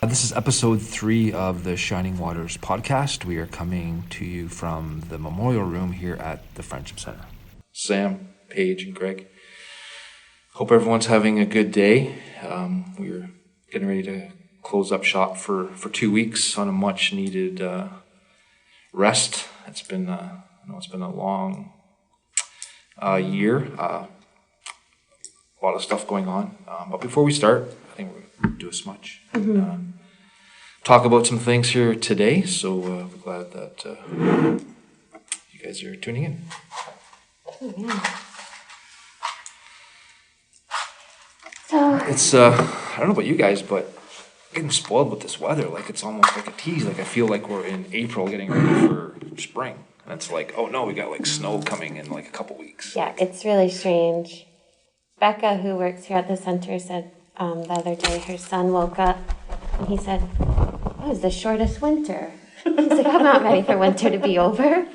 This is episode 3 of the Shining Waters podcast. We are coming to you from the Memorial Room here at the Friendship Center. Sam, Paige, and Greg. Hope everyone's having a good day. We're getting ready to close up shop for 2 weeks on a much needed rest. It's been a long year. A lot of stuff going on. But before we start, I think we're going to do a smudge. And, talk about some things here today. So we're glad that you guys are tuning in. Oh, yeah. So It's I don't know about you guys, but getting spoiled with this weather. Like, it's almost like a tease. Like, I feel like we're in April getting ready for spring. And it's like, oh no, we got like snow coming in like a couple weeks. yeah, it's really strange. Becca, who works here at the center, said the other day her son woke up and he said, "Oh, it's the shortest winter." He's like, "I'm not ready for winter to be over."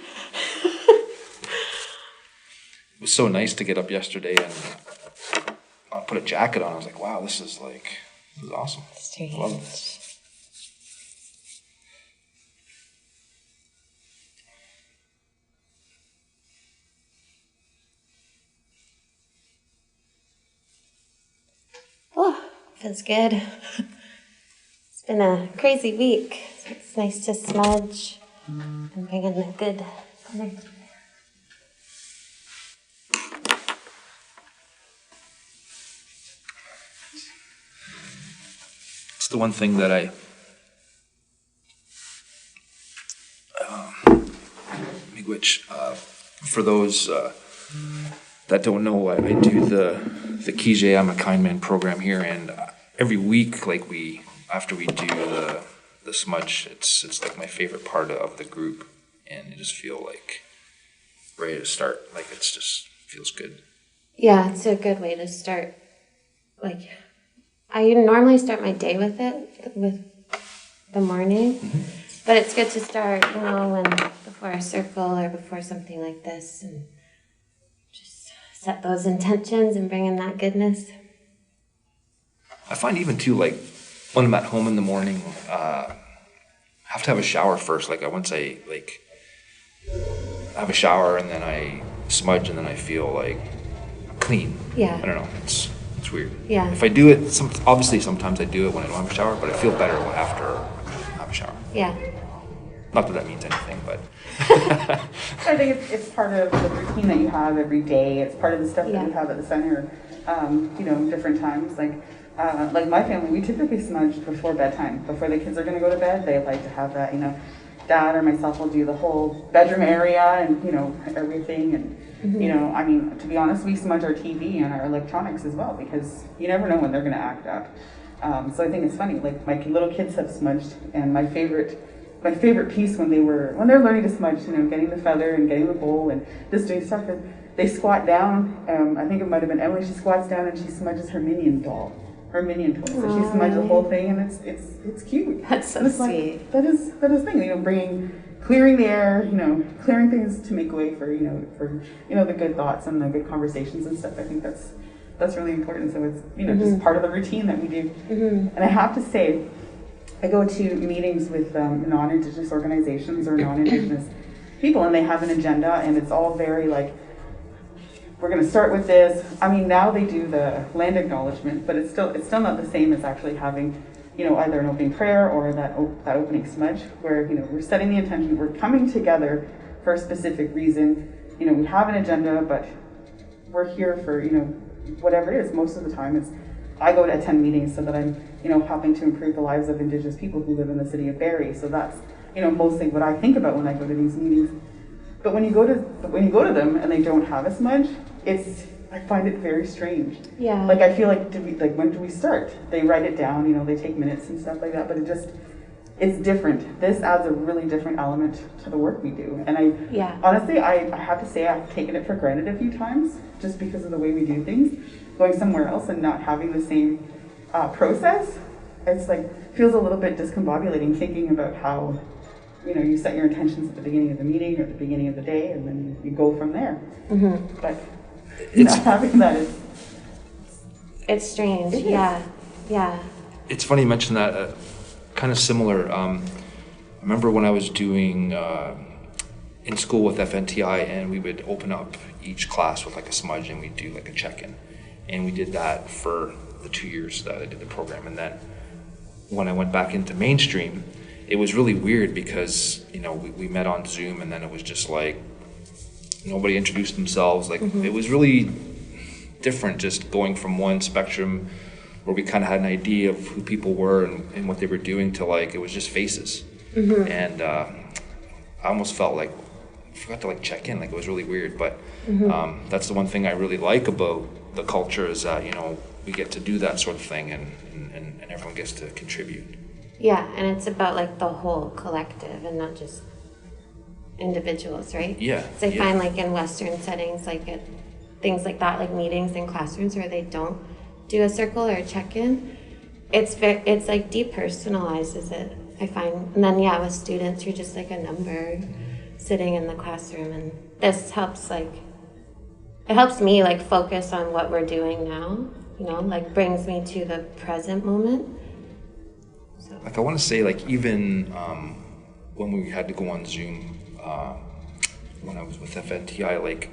It was so nice to get up yesterday and put a jacket on. I was like, wow, this is awesome. Strange. Love this. Oh, feels good. It's been a crazy week. So it's nice to smudge and bring in a good color. It's the one thing that for those that don't know, I do the Kije I'm a Kind Man program here, and every week, after we do the smudge, it's like my favorite part of the group, and I just feel like ready to start. Like, it's just feels good. Yeah, it's a good way to start. Like, I normally start my day with it, with the morning, but it's good to start, before a circle or before something like this, and just set those intentions and bring in that goodness. I find even too, like, when I'm at home in the morning, I have to have a shower first. Like, once I have a shower and then I smudge and then I feel like clean. Yeah. I don't know. It's weird. Yeah. If I do it, obviously sometimes I do it when I don't have a shower, but I feel better after I have a shower. Yeah. Not that means anything, but. I think it's part of the routine that you have every day. It's part of the stuff that we have at the center, different times. Like my family, we typically smudge before bedtime. Before the kids are going to go to bed, they like to have that, Dad or myself will do the whole bedroom area and, everything. And, to be honest, we smudge our TV and our electronics as well, because you never know when they're going to act up. So I think it's funny, like my little kids have smudged, and my favorite piece when they're learning to smudge, getting the feather and getting the bowl and just doing stuff, is they squat down. I think it might have been Emily. She squats down and she smudges her Minion doll, her Minion toy. So she smudges the whole thing, and it's cute. That's so sweet. Like, that is thing. Clearing the air, clearing things to make way for the good thoughts and the good conversations and stuff. I think that's really important. So it's just part of the routine that we do. And I have to say, I go to meetings with non-Indigenous organizations or non-Indigenous people, and they have an agenda, and it's all very like, we're going to start with this. I mean, now they do the land acknowledgement, but it's still not the same as actually having, either an opening prayer or that opening smudge, where we're setting the intention. We're coming together for a specific reason. We have an agenda, but we're here for whatever it is. Most of the time, I go to attend meetings so that I'm helping to improve the lives of Indigenous people who live in the city of Barrie. So that's mostly what I think about when I go to these meetings. But when you go to them and they don't have a smudge, I find it very strange. Yeah. Like, I feel like, when do we start? They write it down, they take minutes and stuff like that, but it's different. This adds a really different element to the work we do. And honestly, I have to say I've taken it for granted a few times, just because of the way we do things. Going somewhere else and not having the same process, it's feels a little bit discombobulating, thinking about how you set your intentions at the beginning of the meeting or at the beginning of the day, and then you go from there. But having that is... It's strange, yeah. It's funny you mention that. kind of similar. I remember when I was doing in school with FNTI, and we would open up each class with like a smudge, and we'd do like a check-in, and we did that for the 2 years that I did the program. And then when I went back into mainstream, it was really weird because, you know, we met on Zoom, and then it was just like nobody introduced themselves. Like it was really different, just going from one spectrum where we kind of had an idea of who people were and what they were doing to like it was just faces. And I almost felt like I forgot to like check in. Like it was really weird. But that's the one thing I really like about the culture is that, you know, we get to do that sort of thing, and everyone gets to contribute. Yeah, and it's about like the whole collective and not just individuals, right? Yeah. So I find like in Western settings, like things like that, like meetings in classrooms where they don't do a circle or a check-in, it's like depersonalizes it, I find. And then with students, you're just like a number sitting in the classroom, and this helps it helps me like focus on what we're doing now, you know, like brings me to the present moment. So. Like I want to say, like even when we had to go on Zoom, when I was with FNTI, like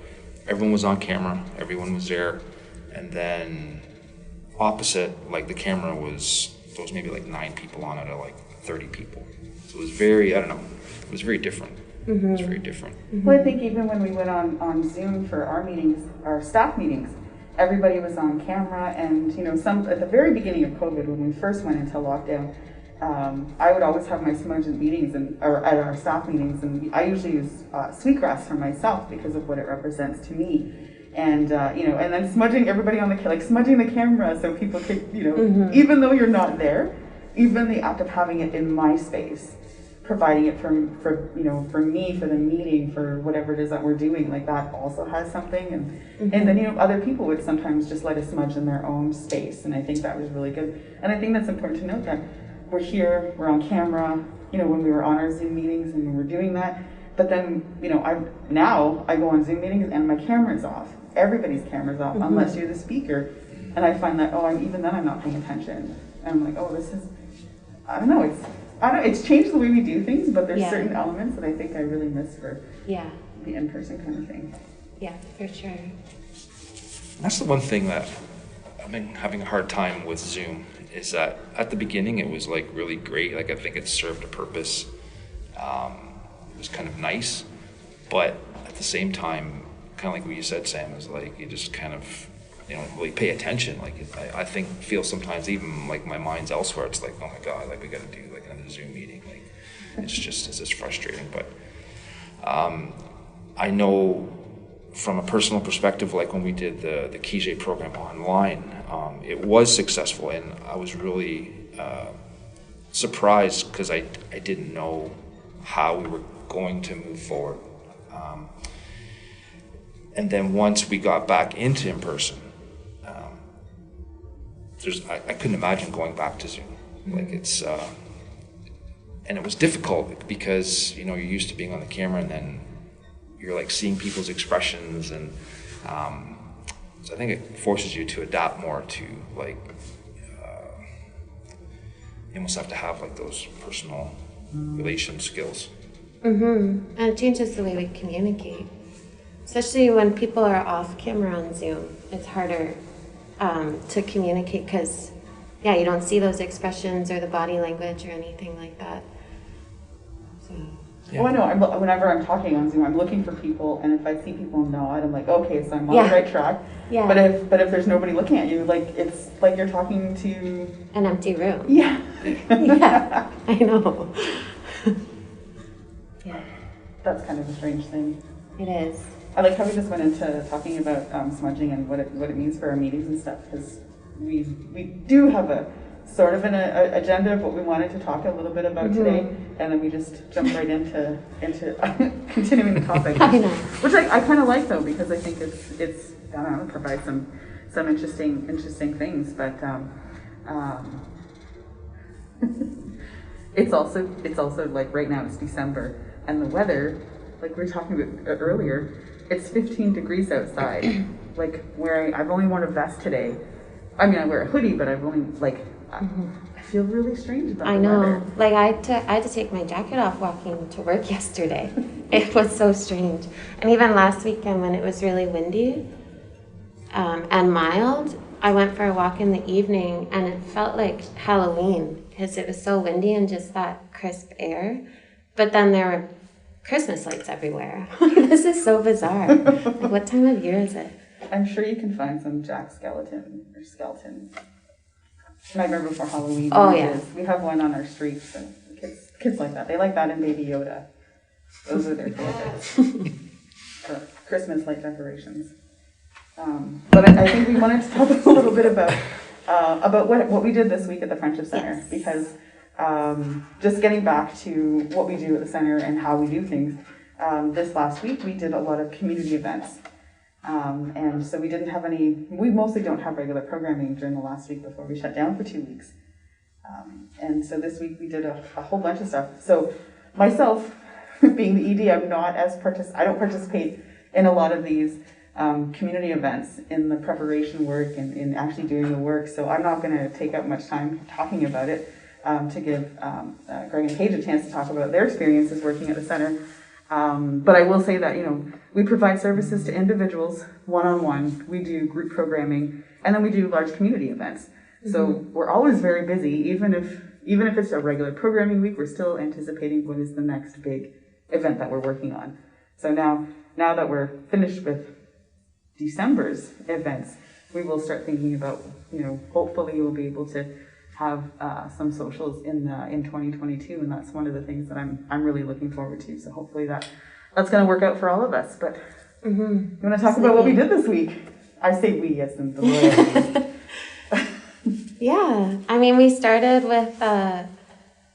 everyone was on camera, everyone was there, and then opposite, like the camera there was maybe like 9 people on it out of like 30 people. So it was very, I don't know, it was very different. It was very different. Well, I think even when we went on Zoom for our meetings, our staff meetings, everybody was on camera, and you know, at the very beginning of COVID, when we first went into lockdown, I would always have my smudge at meetings or at our staff meetings, and I usually use sweetgrass for myself because of what it represents to me. And you know, and then smudging everybody on smudging the camera so people could, you know, even though you're not there, even the act of having it in my space, providing it for you know, for me, for the meeting, for whatever it is that we're doing, like that also has something. And then, you know, other people would sometimes just let a smudge in their own space, and I think that was really good. And I think that's important to note that we're here, we're on camera, you know, when we were on our Zoom meetings and we were doing that. But then, you know, I go on Zoom meetings and my camera's off. Everybody's camera's off, unless you're the speaker. And I find that, even then I'm not paying attention. And I'm like, this is, I don't know, it's changed the way we do things, but there's certain elements that I think I really miss for the in-person kind of thing. Yeah, for sure. That's the one thing that I've been having a hard time with Zoom, is that at the beginning it was like really great. Like I think it served a purpose. It was kind of nice, but at the same time, kind of like what you said, Sam, is like you just kind of, you don't really pay attention. Like I feel sometimes even like my mind's elsewhere. It's like, oh my God, like we got to do like another Zoom meeting. Like it's just frustrating. But I know from a personal perspective, like when we did the Kijé program online, it was successful, and I was really surprised because I didn't know how we were going to move forward. And then once we got back into in-person, I couldn't imagine going back to Zoom. Like it's, and it was difficult because, you know, you're used to being on the camera, and then you're like seeing people's expressions, and so I think it forces you to adapt more to like, you almost have to have like those personal relation skills. And it changes the way we communicate. Especially when people are off camera on Zoom, it's harder to communicate because, you don't see those expressions or the body language or anything like that. So. Yeah. Well, I know. Whenever I'm talking on Zoom, I'm looking for people, and if I see people nod, I'm like, okay, so I'm on the right track. Yeah. But if there's nobody looking at you, like it's like you're talking to an empty room. Yeah. Yeah, I know. Yeah. That's kind of a strange thing. It is. I like how we just went into talking about smudging and what it means for our meetings and stuff, because we do have a sort of an agenda of what we wanted to talk a little bit about today, and then we just jumped right into continuing the topic. I know. Which I kind of like though, because I think it's I don't know, provides some interesting things, but it's also like right now it's December, and the weather, like we were talking about earlier, it's 15 degrees outside. Like I've only worn a vest today. I mean, I wear a hoodie, but I've only I feel really strange about I the know. weather. Like I had to take my jacket off walking to work yesterday. It was so strange. And even last weekend when it was really windy and mild, I went for a walk in the evening and it felt like Halloween because it was so windy and just that crisp air. But then there were Christmas lights everywhere. This is so bizarre. Like, what time of year is it? I'm sure you can find some Jack skeleton. Nightmare Before Halloween. Oh, yeah. We have one on our street, so kids like that. They like that and Baby Yoda. Those are their favorites for Christmas light decorations. But I think we wanted to talk a little bit about what we did this week at the Friendship Center, Yes. because just getting back to what we do at the center and how we do things. This last week we did a lot of community events. And so we mostly don't have regular programming during the last week before we shut down for 2 weeks. And so this week we did a whole bunch of stuff. So myself, being the ED, I don't participate in a lot of these community events in the preparation work and in actually doing the work. So I'm not going to take up much time talking about it to give Greg and Paige a chance to talk about their experiences working at the center. But I will say that, we provide services to individuals one-on-one. We do group programming, and then we do large community events. Mm-hmm. So we're always very busy. Even if it's a regular programming week, we're still anticipating what is the next big event that we're working on. So now that we're finished with December's events, we will start thinking about, hopefully we'll be able to have some socials in 2022, and that's one of the things that I'm really looking forward to. So hopefully that's going to work out for all of us. But you want to talk about what we did this week? I say we as in the royal. Yeah, I mean, we started with,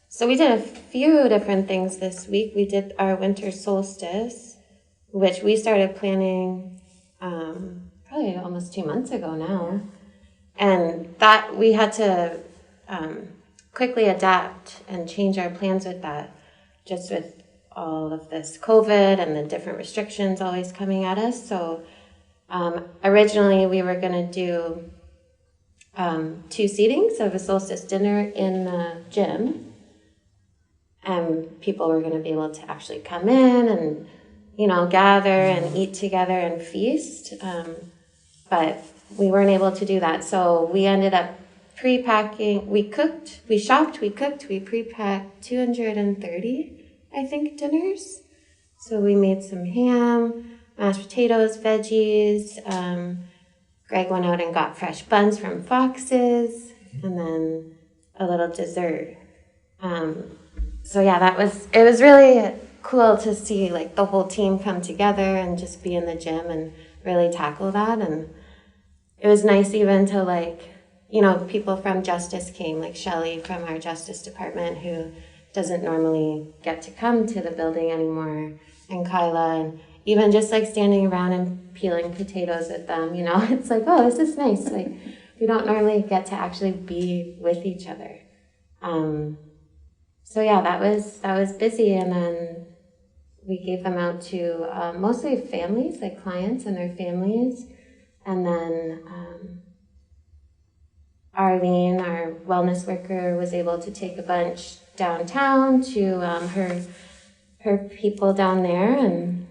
so we did a few different things this week. We did our winter solstice, which we started planning probably almost 2 months ago now. And that we had to quickly adapt and change our plans with that, just with all of this COVID and the different restrictions always coming at us. So originally we were going to do 2 seatings of a solstice dinner in the gym, and people were going to be able to actually come in and gather and eat together and feast, but we weren't able to do that. So we ended up pre-packing. We cooked, we shopped, we cooked, we pre-packed 230, I think, dinners. So we made some ham, mashed potatoes, veggies. Greg went out and got fresh buns from Fox's, and then a little dessert. So yeah, it was really cool to see like the whole team come together and just be in the gym and really tackle that. And it was nice even to people from Justice came, like Shelley from our Justice Department, who doesn't normally get to come to the building anymore, and Kyla, and even just like standing around and peeling potatoes with them, it's like, oh, this is nice. Like, we don't normally get to actually be with each other. So yeah, that was busy, and then we gave them out to mostly families, like clients and their families, and then Arlene, our wellness worker, was able to take a bunch downtown to her people down there, and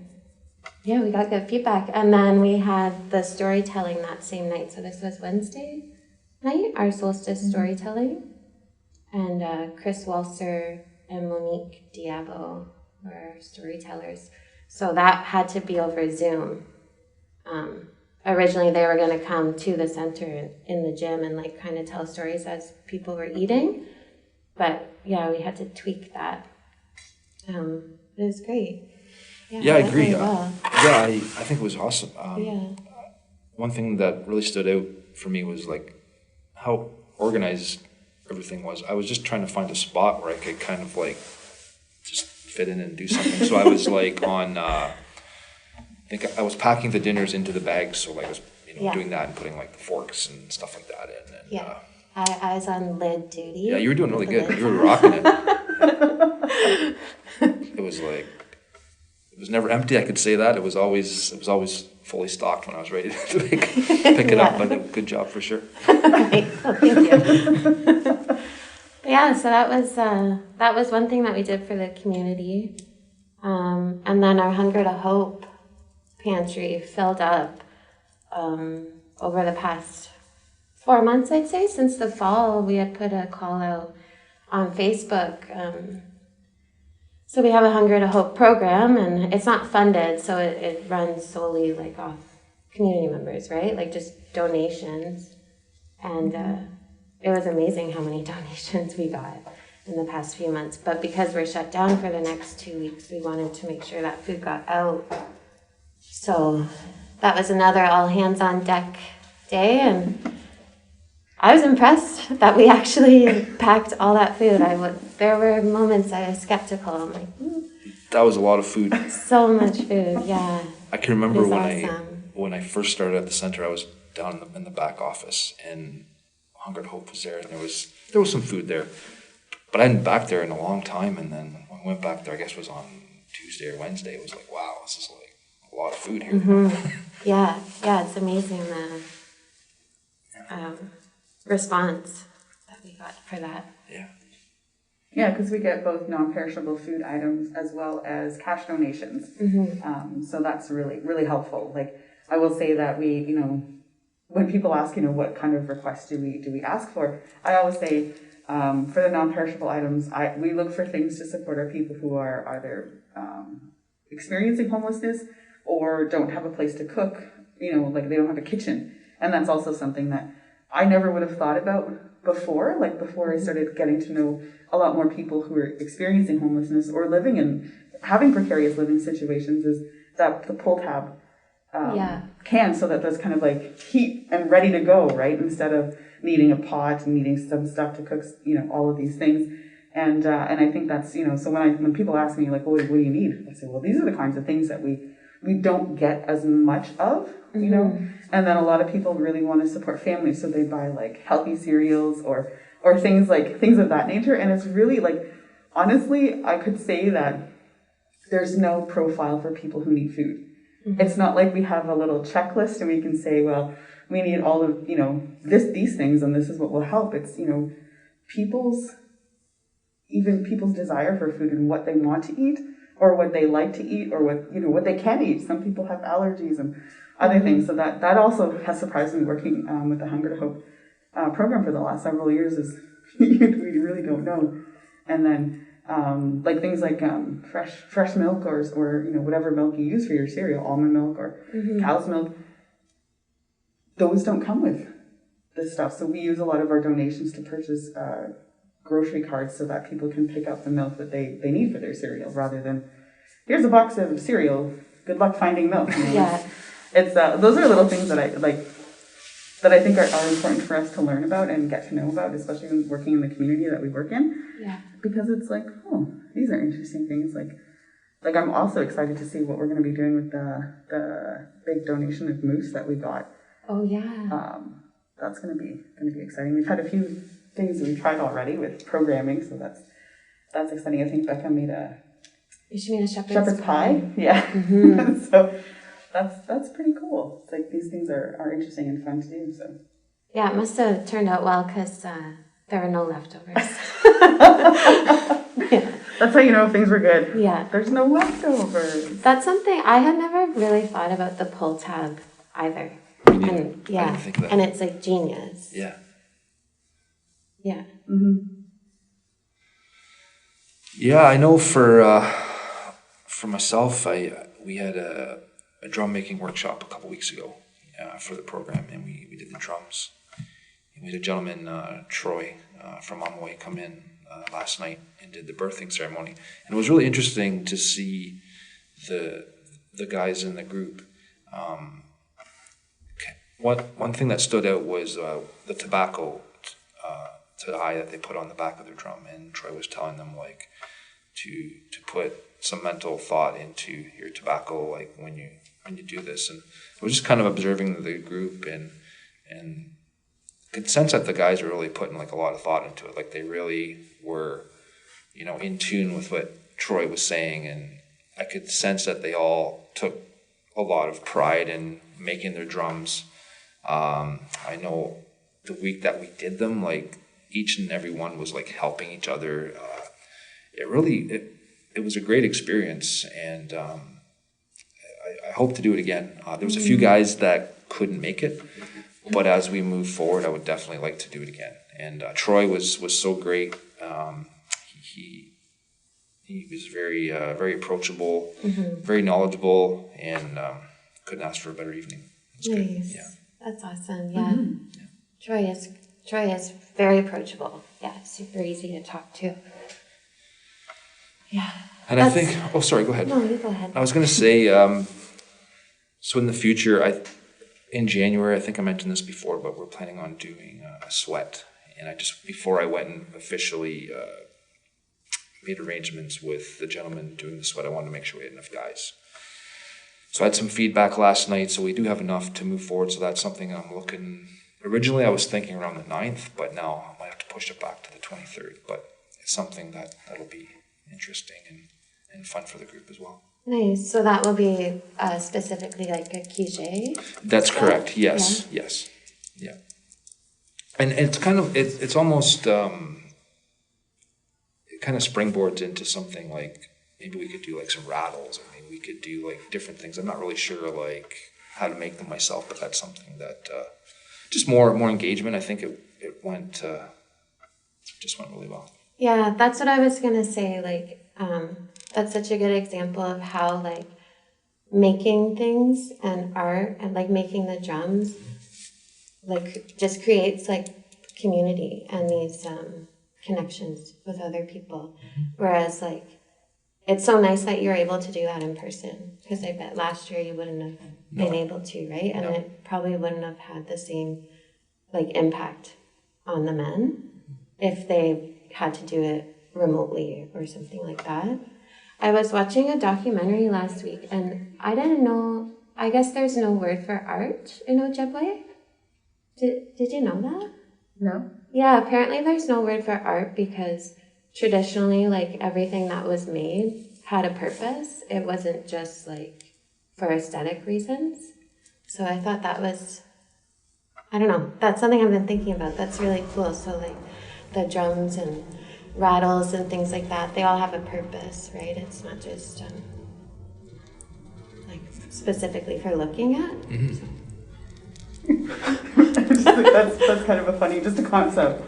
yeah, we got good feedback. And then we had the storytelling that same night. So this was Wednesday night, our solstice storytelling, and Chris Walser and Monique Diabo were storytellers. So that had to be over Zoom. Originally, they were going to come to the center in the gym and like kind of tell stories as people were eating. But yeah, we had to tweak that. It was great. Yeah, I agree. Really well. I think it was awesome. Yeah. One thing that really stood out for me was like how organized everything was. I was just trying to find a spot where I could kind of like just fit in and do something. So I was like I think I was packing the dinners into the bags, so like I was doing that and putting like the forks and stuff like that in. And, yeah, I was on lid duty. Yeah, you were doing really good. You were rocking it. It was like, it was never empty. I could say that. It was always fully stocked when I was ready to pick it up. But good job for sure. Right. Oh, thank you. yeah, so that was one thing that we did for the community. And then our Hunger to Hope pantry filled up over the past 4 months, I'd say. Since the fall, we had put a call out on Facebook. So we have a Hunger to Hope program, and it's not funded, so it runs solely like off community members, right? Like just donations. And it was amazing how many donations we got in the past few months. But because we're shut down for the next 2 weeks, we wanted to make sure that food got out. So that was another all hands on deck day, and I was impressed that we actually packed all that food. There were moments I was skeptical. I'm like, That was a lot of food. so much food, yeah. I can remember It was when awesome. I first started at the center, I was down in the back office, and Hunger to Hope was there, and there was some food there. But I hadn't been back there in a long time, and then when I went back there, I guess it was on Tuesday or Wednesday, it was like, wow, this is like a lot of food here. Yeah, it's amazing the response that we got for that. Yeah. Yeah, because we get both non-perishable food items as well as cash donations. So that's really, really helpful. Like, I will say that we, when people ask, what kind of requests do we ask for, I always say, for the non-perishable items, we look for things to support our people who are either experiencing homelessness or don't have a place to cook, like they don't have a kitchen. And that's also something that I never would have thought about before I started getting to know a lot more people who are experiencing homelessness or having precarious living situations, is that the pull tab can, so that there's kind of like heat and ready to go, right? Instead of needing a pot and needing some stuff to cook, all of these things. And I think that's, so when people ask me like, well, what do you need? I say, well, these are the kinds of things that we don't get as much of, and then a lot of people really want to support families. So they buy like healthy cereals or things of that nature. And it's really like, honestly, I could say that there's no profile for people who need food. It's not like we have a little checklist and we can say, well, we need all of, these things and this is what will help. It's, people's desire for food and what they want to eat or what they like to eat or what they can eat. Some people have allergies and other things. So that also has surprised me working with the Hunger to Hope program for the last several years, is we really don't know. And then like things like fresh milk or whatever milk you use for your cereal, almond milk or cow's milk, those don't come with this stuff. So we use a lot of our donations to purchase grocery cards so that people can pick up the milk that they need for their cereal, rather than here's a box of cereal, good luck finding milk. Yeah. It's those are little things that I like, that I think are important for us to learn about and get to know about, especially when working in the community that we work in. Yeah. Because it's like, oh, these are interesting things. Like I'm also excited to see what we're going to be doing with the big donation of moose that we got. Oh yeah. That's going to be exciting. We've had a few things that we've tried already with programming, so that's exciting. I think Becca made she made a shepherd's pie. Yeah. So that's pretty cool. It's like these things are interesting and fun to do. So yeah, it must have turned out well because there were no leftovers. Yeah. That's how you know if things were good. Yeah. There's no leftovers. That's something I had never really thought about, the pull tab either. Me neither. And, yeah. I didn't think of that. And it's like genius. Yeah. Yeah. Yeah, I know for myself, we had a drum making workshop a couple weeks ago for the program, and we did the drums. And we had a gentleman, Troy, from Amoy, come in last night and did the birthing ceremony, and it was really interesting to see the guys in the group. One thing that stood out was the tobacco tie that they put on the back of their drum, and Troy was telling them like to put some mental thought into your tobacco, like when you do this. And I was just kind of observing the group and could sense that the guys were really putting like a lot of thought into it. Like they really were, in tune with what Troy was saying, and I could sense that they all took a lot of pride in making their drums. I know the week that we did them, like each and every one was like helping each other. It was a great experience, and I hope to do it again. There was a few guys that couldn't make it, but as we move forward, I would definitely like to do it again. And Troy was so great. He was very very approachable, very knowledgeable, and couldn't ask for a better evening. It was good. Yeah. That's awesome. Yeah. Troy is very approachable. Yeah, super easy to talk to. Yeah. And I think, sorry, go ahead. No, you go ahead. I was going to say, so in the future, in January, I think I mentioned this before, but we're planning on doing a sweat. And before I went and officially made arrangements with the gentleman doing the sweat, I wanted to make sure we had enough guys. So I had some feedback last night, so we do have enough to move forward. So that's something I'm looking. Originally, I was thinking around the 9th, but now I might have to push it back to the 23rd. But it's something that'll be interesting and fun for the group as well. Nice. So that will be specifically like a quiche? That's correct. Yes. Yeah. Yes. Yeah. And it's kind of, it's almost, it kind of springboards into something like, maybe we could do like some rattles, or maybe we could do like different things. I'm not really sure like how to make them myself, but that's something that, just more engagement. I think it went, just went really well. Yeah, that's what I was going to say. Like, that's such a good example of how, like, making things and art and, like, making the drums, like, just creates, like, community and these connections with other people. Whereas, like, it's so nice that you're able to do that in person, because I bet last year you wouldn't have been able to, right? And it probably wouldn't have had the same, like, impact on the men if they had to do it remotely or something like that. I was watching a documentary last week, and I didn't know, I guess there's no word for art in Ojibwe. Did you know that? No. Yeah, apparently there's no word for art because traditionally, like, everything that was made had a purpose. It wasn't just, like, for aesthetic reasons. So I thought that was, I don't know, that's something I've been thinking about. That's really cool. So, like, the drums and rattles and things like that, they all have a purpose, right? It's not just like specifically for looking at. That's kind of a funny, just a concept.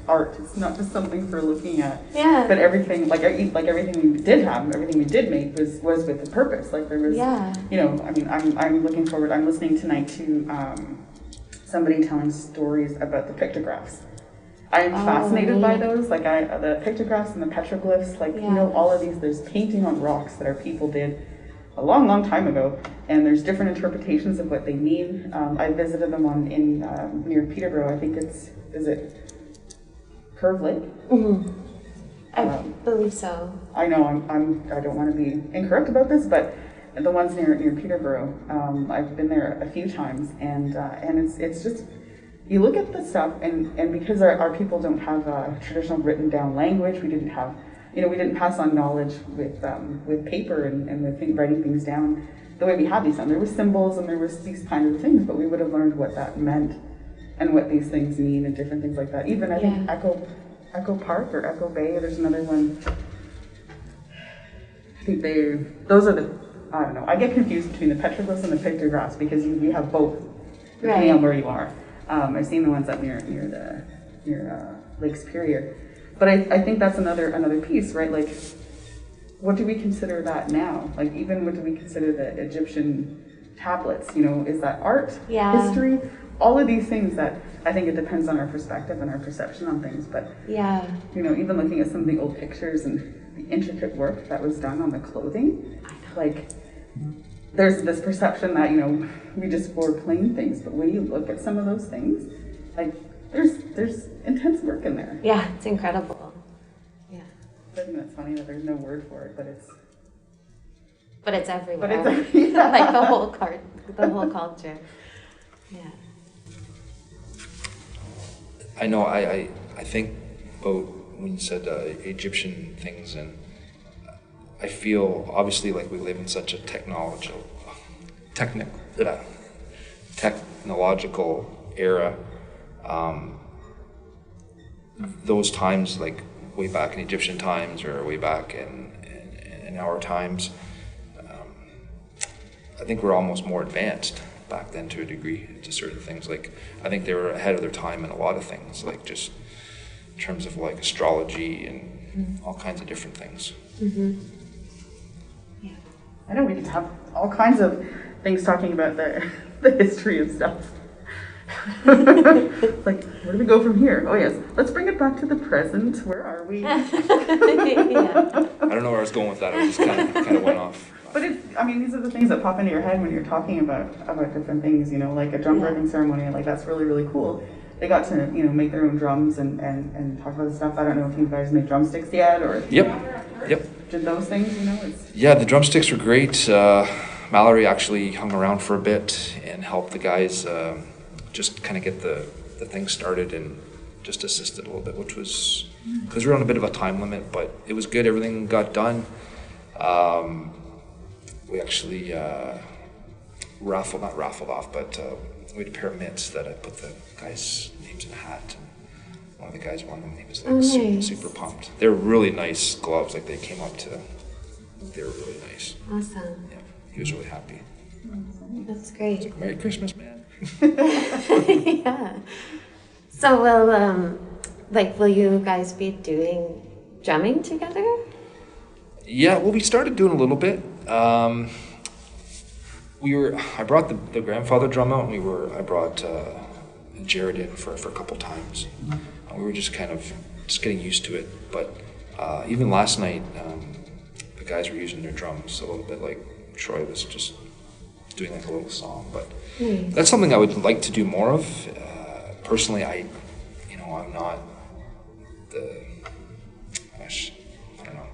Art, it's not just something for looking at. Yeah. But everything, like everything we did have, everything we did make was with a purpose. Like there was, you know, I mean, I'm looking forward. I'm listening tonight to somebody telling stories about the pictographs. I'm fascinated by those, like the pictographs and the petroglyphs, like, you know, all of these, there's painting on rocks that our people did a long, long time ago, and there's different interpretations of what they mean. I visited them near Peterborough. I think is it Curve Lake? I believe so. I know, I don't want to be incorrect about this, but the ones near Peterborough, I've been there a few times, and it's just, you look at the stuff, and because our people don't have a traditional written down language, we didn't have, you know, we didn't pass on knowledge with paper and with writing things down the way we have these done. There were symbols and there was these kind of things, but we would have learned what that meant and what these things mean and different things like that. Even I think Echo Park or Echo Bay, there's another one. I think those are the, I don't know, I get confused between the petroglyphs and the pictographs because we have both, depending on where you are. I've seen the ones up near Lake Superior, but I think that's another piece, right? Like, what do we consider that now? Like, even what do we consider the Egyptian tablets? You know, is that art, history, all of these things that I think it depends on our perspective and our perception on things. But you know, even looking at some of the old pictures and the intricate work that was done on the clothing, like, there's this perception that, you know, we just wore plain things, but when you look at some of those things, like, there's intense work in there. Yeah, it's incredible. Yeah. I think that's funny that there's no word for it, but it's everywhere. But it's like the whole culture. Yeah. I know. I think about when you said Egyptian things, and I feel obviously like we live in such a technological era. those times, like way back in Egyptian times or way back in our times, I think we're almost more advanced back then to a degree to certain things. Like I think they were ahead of their time in a lot of things, like just in terms of like astrology and all kinds of different things. Yeah. I know we could have all kinds of things talking about the history of stuff. Like, where do we go from here? Oh yes, let's bring it back to the present. Where are we? Yeah. I don't know where I was going with that. I just kind of went off. But I mean, these are the things that pop into your head when you're talking about different things, you know, like a drum birthing ceremony, like that's really, really cool. They got to, you know, make their own drums and talk about the stuff. I don't know if you guys made drumsticks yet or Yep. did those things, you know? Yeah, the drumsticks were great. Mallory actually hung around for a bit and helped the guys just kind of get the thing started and just assisted a little bit, which was, because we were on a bit of a time limit, but it was good. Everything got done. We actually not raffled off, but we had a pair of mitts that I put the guys' names in a hat. And one of the guys won them, and he was like super pumped. They were really nice gloves, like they came up to, they were really nice. Awesome. Yeah, he was really happy. That's great. Like, Merry Christmas, man. Yeah. So will you guys be doing drumming together? Yeah, well, we started doing a little bit. I brought the grandfather drum out, and I brought Jared in for a couple times. We were just kind of getting used to it. But even last night, the guys were using their drums a little bit. Like Troy was just doing like a little song. But that's something I would like to do more of. Personally, I'm not I don't know.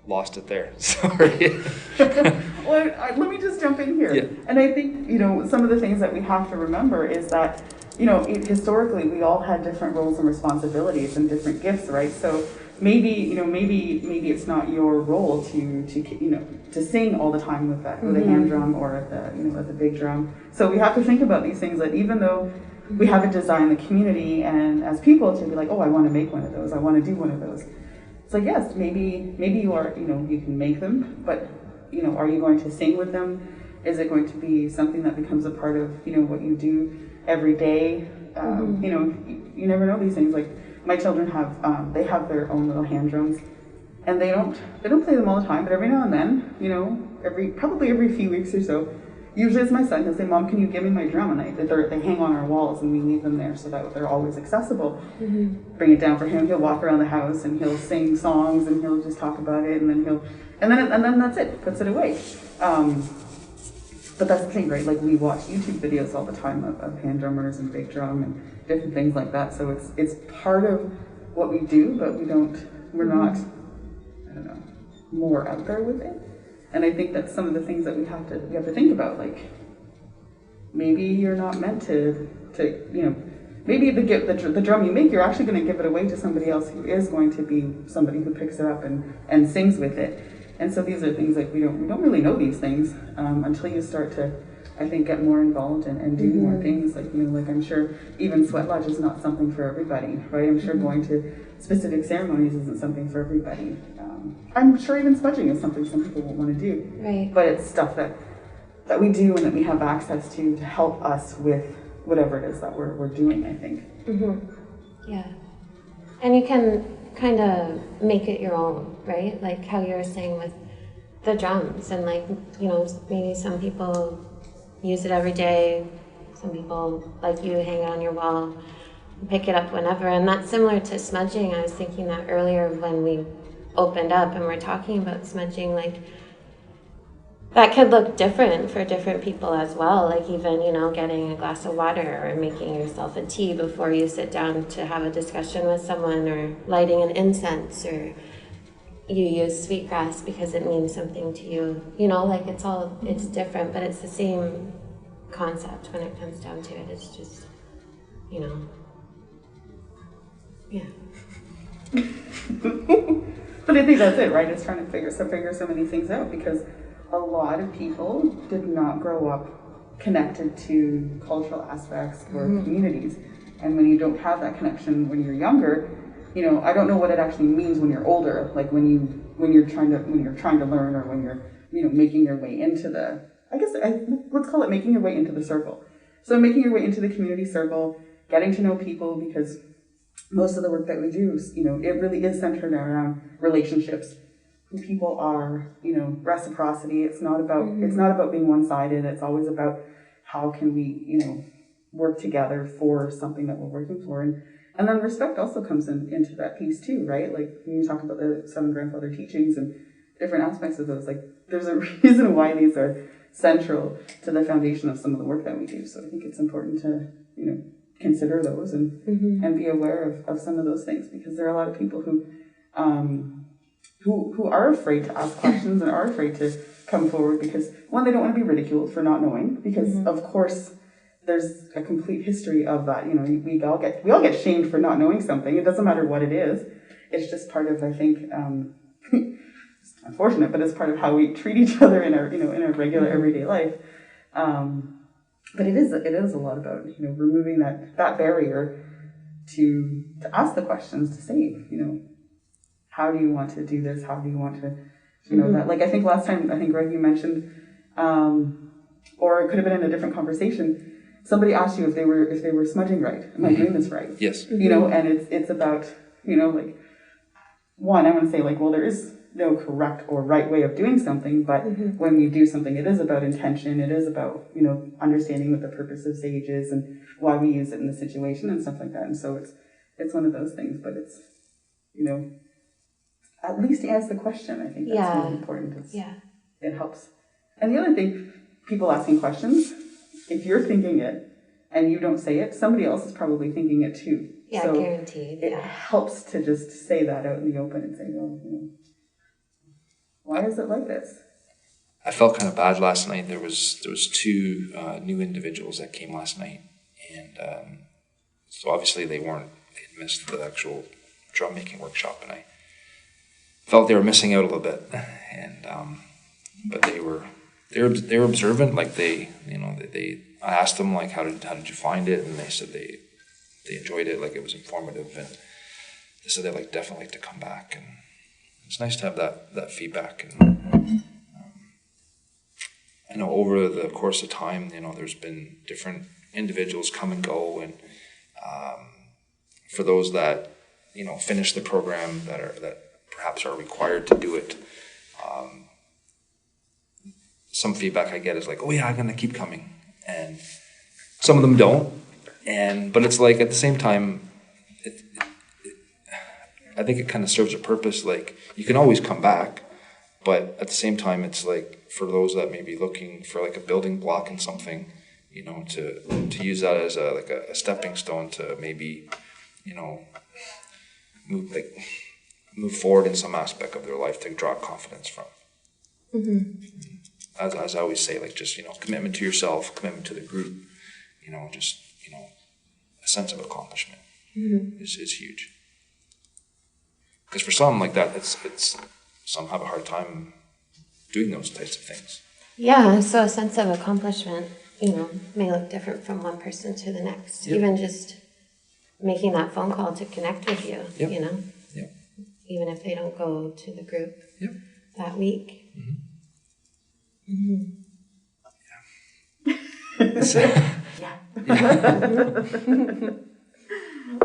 Lost it there. Sorry. Well, let me just jump in here. Yeah. And I think, you know, some of the things that we have to remember is that, you know, historically we all had different roles and responsibilities and different gifts, right? So maybe it's not your role to sing all the time with a hand drum or at the big drum. So we have to think about these things, that even though we have a design in the community and as people to be like, oh, I want to make one of those, I want to do one of those. So yes, maybe you are, you know, you can make them, but, you know, are you going to sing with them? Is it going to be something that becomes a part of, you know, what you do every day? You know, you never know these things. Like my children they have their own little hand drums, and they don't play them all the time, but every now and then, you know, probably every few weeks or so, usually it's my son. He'll say, Mom, can you give me my drum? And they hang on our walls, and we leave them there so that they're always accessible. Bring it down for him. He'll walk around the house and he'll sing songs and he'll just talk about it, and then that's it. Puts it away. But that's the thing, right? Like we watch YouTube videos all the time of hand drummers and big drum and different things like that. So it's part of what we do, but we're not, I don't know, more out there with it. And I think that's some of the things that we have to think about. Like maybe you're not meant to you know, maybe the drum you make, you're actually going to give it away to somebody else who is going to be somebody who picks it up and sings with it. And so these are things like we don't really know these things until you start to, I think, get more involved and do more things. Like, you know, like I'm sure even sweat lodge is not something for everybody, right? I'm sure going to specific ceremonies isn't something for everybody. I'm sure even smudging is something some people won't want to do. Right. But it's stuff that we do and that we have access to help us with whatever it is that we're doing, I think. Yeah. And you can kind of make it your own, right? Like how you were saying with the drums, and like, you know, maybe some people use it every day, some people, like you, hang it on your wall, pick it up whenever. And that's similar to smudging. I was thinking that earlier when we opened up and we're talking about smudging, like that could look different for different people as well. Like even, you know, getting a glass of water or making yourself a tea before you sit down to have a discussion with someone, or lighting an incense, or you use sweetgrass because it means something to you. You know, like it's different, but it's the same concept when it comes down to it. It's just, you know, yeah. But I think that's it, right? It's trying to figure so many things out, because a lot of people did not grow up connected to cultural aspects or communities. And when you don't have that connection when you're younger, I don't know what it actually means when you're older, like when you're trying to learn, or when you're making your way into let's call it making your way into the circle. So making your way into the community circle, getting to know people, because most of the work that we do is, it really is centered around relationships. Who people are, reciprocity. It's not about being one-sided. It's always about how can we, work together for something that we're working for. And then respect also comes into that piece too, right? Like when you talk about the 7 grandfather teachings and different aspects of those, like there's a reason why these are central to the foundation of some of the work that we do. So I think it's important to, consider those and be aware of some of those things, because there are a lot of people who are afraid to ask questions and are afraid to come forward because, one, they don't want to be ridiculed for not knowing, because of course there's a complete history of that. We all get shamed for not knowing something. It doesn't matter what it is. It's just part of, I think, it's unfortunate, but it's part of how we treat each other in our regular everyday life. But it is a lot about removing that barrier to ask the questions, to say how do you want to do this? How do you want to that? Like I think last time, Greg, you mentioned, or it could have been in a different conversation. Somebody asked you if they were smudging right. Am I doing this right? Yes. And it's about like, one, I want to say, like, well, there is no correct or right way of doing something, but when you do something, it is about intention. It is about understanding what the purpose of sage is and why we use it in the situation and stuff like that. And so it's one of those things, but it's at least ask the question. I think that's really important. It helps. And the other thing, people asking questions, if you're thinking it and you don't say it, somebody else is probably thinking it too. Yeah, so guaranteed. It helps to just say that out in the open and say, well, why is it like this? I felt kind of bad last night. There was 2 new individuals that came last night, and so obviously they'd missed the actual drum making workshop, and I felt they were missing out a little bit. And but they were observant. Like they I asked them, like, how did you find it, and they said they enjoyed it, like it was informative, and they said they'd definitely like to come back, and it's nice to have that feedback. And I know over the course of time, there's been different individuals come and go, and for those that finish the program that perhaps are required to do it, some feedback I get is like, oh yeah, I'm gonna keep coming, and some of them don't, but it's like at the same time, I think it kind of serves a purpose. Like, you can always come back, but at the same time, it's like for those that may be looking for like a building block in something, to use that as a stepping stone to maybe, move forward in some aspect of their life to draw confidence from. As I always say, like, just commitment to yourself, commitment to the group, just a sense of accomplishment is huge. Because for some like that, it's some have a hard time doing those types of things. Yeah, so a sense of accomplishment, may look different from one person to the next. Yep. Even just making that phone call to connect with you, Yep. Yep. even if they don't go to the group Yep. that week.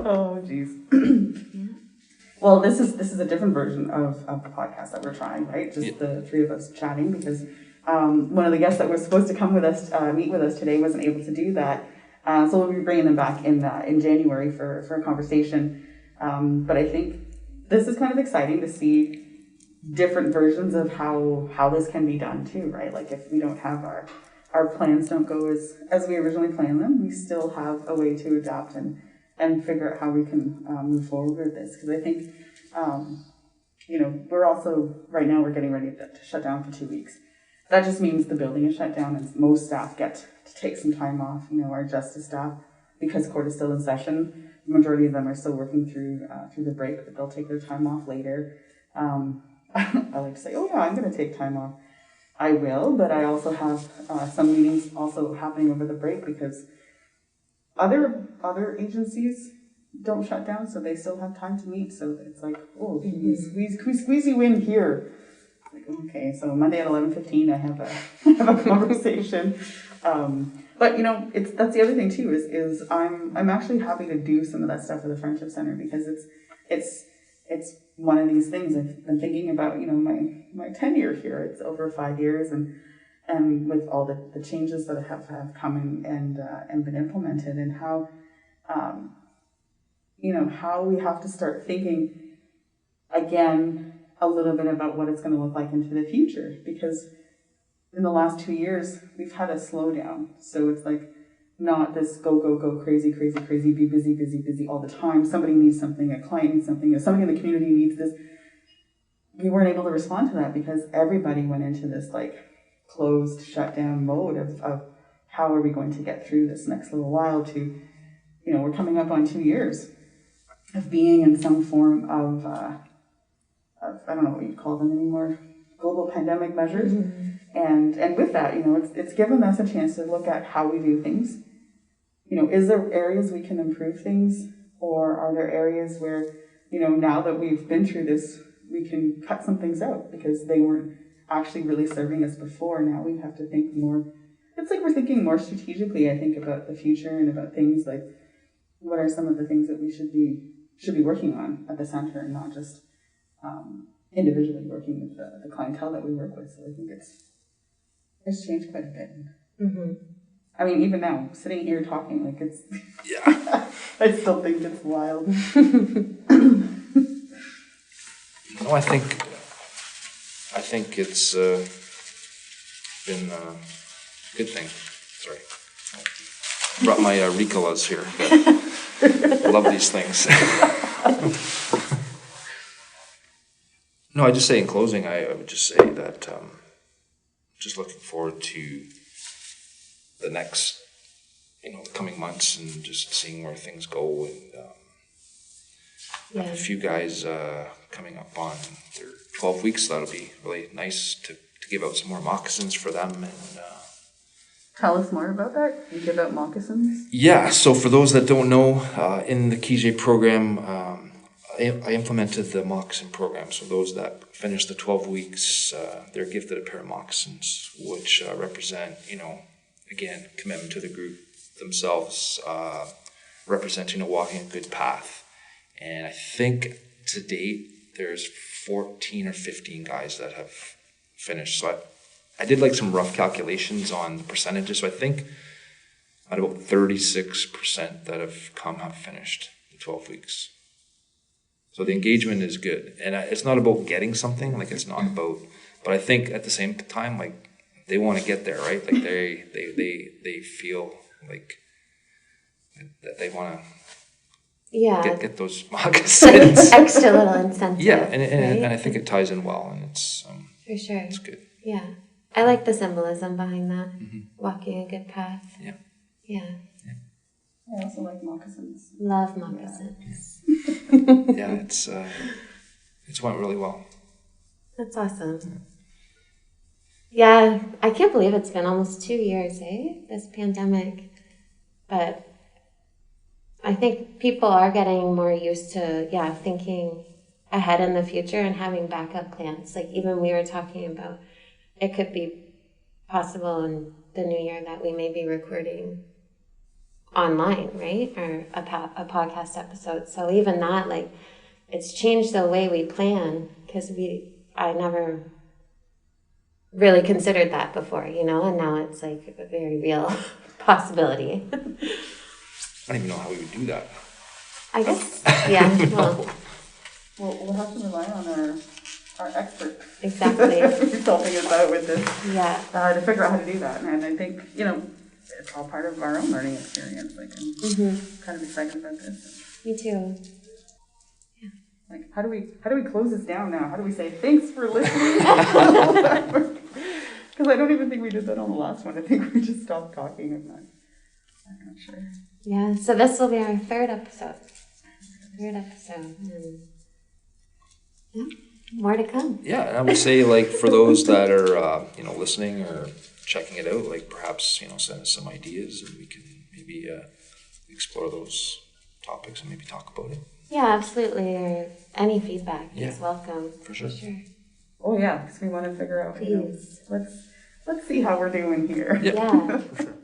Oh, geez. Well, this is a different version of the podcast that we're trying, right? Just the 3 of us chatting, because one of the guests that was supposed to come with us, meet with us today, wasn't able to do that. So we'll be bringing them back in January for a conversation. But I think this is kind of exciting to see different versions of how this can be done too, right? Like, if we don't have our plans don't go as we originally planned them, we still have a way to adapt and figure out how we can move forward with this. Because I think, we're also, right now we're getting ready to shut down for 2 weeks. That just means the building is shut down and most staff get to take some time off. Our justice staff, because court is still in session, the majority of them are still working through the break, but they'll take their time off later. I like to say, oh yeah, I'm going to take time off. I will, but I also have some meetings also happening over the break, because other agencies don't shut down, so they still have time to meet. So it's like, oh, can we squeeze you in here? Like, okay, so Monday at 11:15, I have a conversation. But that's the other thing too is I'm actually happy to do some of that stuff at the Friendship Center, because it's one of these things I've been thinking about. My tenure here, it's over 5 years, and with all the changes that have come and been implemented, and how how we have to start thinking again a little bit about what it's going to look like into the future, because in the last 2 years we've had a slowdown. So it's like not this go crazy, be busy all the time. Somebody needs something, a client needs something, or somebody in the community needs this. We weren't able to respond to that because everybody went into this like closed, shut down mode of how are we going to get through this next little while to, we're coming up on 2 years of being in some form of I don't know what you call them anymore, global pandemic measures. And with that, it's given us a chance to look at how we do things. Is there areas we can improve things, or are there areas where, now that we've been through this, we can cut some things out because they weren't actually really serving us before. Now we have to think more. It's like we're thinking more strategically, I think, about the future and about things like what are some of the things that we should be working on at the center, and not just individually working with the clientele that we work with. So I think it's changed quite a bit. I mean, even now, sitting here talking, like it's I still think it's wild. No, I think it's been a good thing. Sorry. I brought my Ricolas here. I love these things. No, I just say in closing, I would just say that just looking forward to the next, the coming months, and just seeing where things go. And a few guys coming up on their 12 weeks. That'll be really nice to give out some more moccasins for them. And tell us more about that. You give out moccasins? Yeah. So for those that don't know, in the KJ program, I implemented the moccasin program. So those that finish the 12 weeks, they're gifted a pair of moccasins, which represent, again, commitment to the group themselves, representing walking a good path. And I think to date, there's 14 or 15 guys that have finished. So I did like some rough calculations on the percentages. So I think at about 36% that have finished the 12 weeks. So the engagement is good. And it's not about getting something, like it's not about, but I think at the same time, like they want to get there, right? Like they feel like that they want to get those moccasins. Extra little incentive. Yeah, and I think it ties in well, and it's for sure. It's good. Yeah, I like the symbolism behind that. Walking a good path. Yeah. I also like moccasins. Love moccasins. Yeah, it's went really well. That's awesome. Yeah, I can't believe it's been almost 2 years, this pandemic. But I think people are getting more used to, thinking ahead in the future and having backup plans. Like even we were talking about, it could be possible in the new year that we may be recording online, right? Or a podcast episode. So even that, like, it's changed the way we plan, because I never really considered that before, and now it's like a very real possibility. I don't even know how we would do that. I guess, yeah. Well, we'll have to rely on our experts. Exactly. Who's helping us out with this. Yeah. To figure out how to do that. And I think, it's all part of our own learning experience. Like, I'm kind of excited about this. Me too. Yeah. Like, how do we close this down now? How do we say thanks for listening? Because I don't even think we did that on the last one. I think we just stopped talking. I'm not sure. Yeah. So this will be our third episode. And more to come. Yeah, and I would say, like, for those that are listening or checking it out, like perhaps send us some ideas, and we can maybe explore those topics and maybe talk about it. Yeah, absolutely. Or any feedback is welcome. For sure. Oh yeah, because we want to figure out. Please. Let's see how we're doing here. Yeah. Yeah. For sure.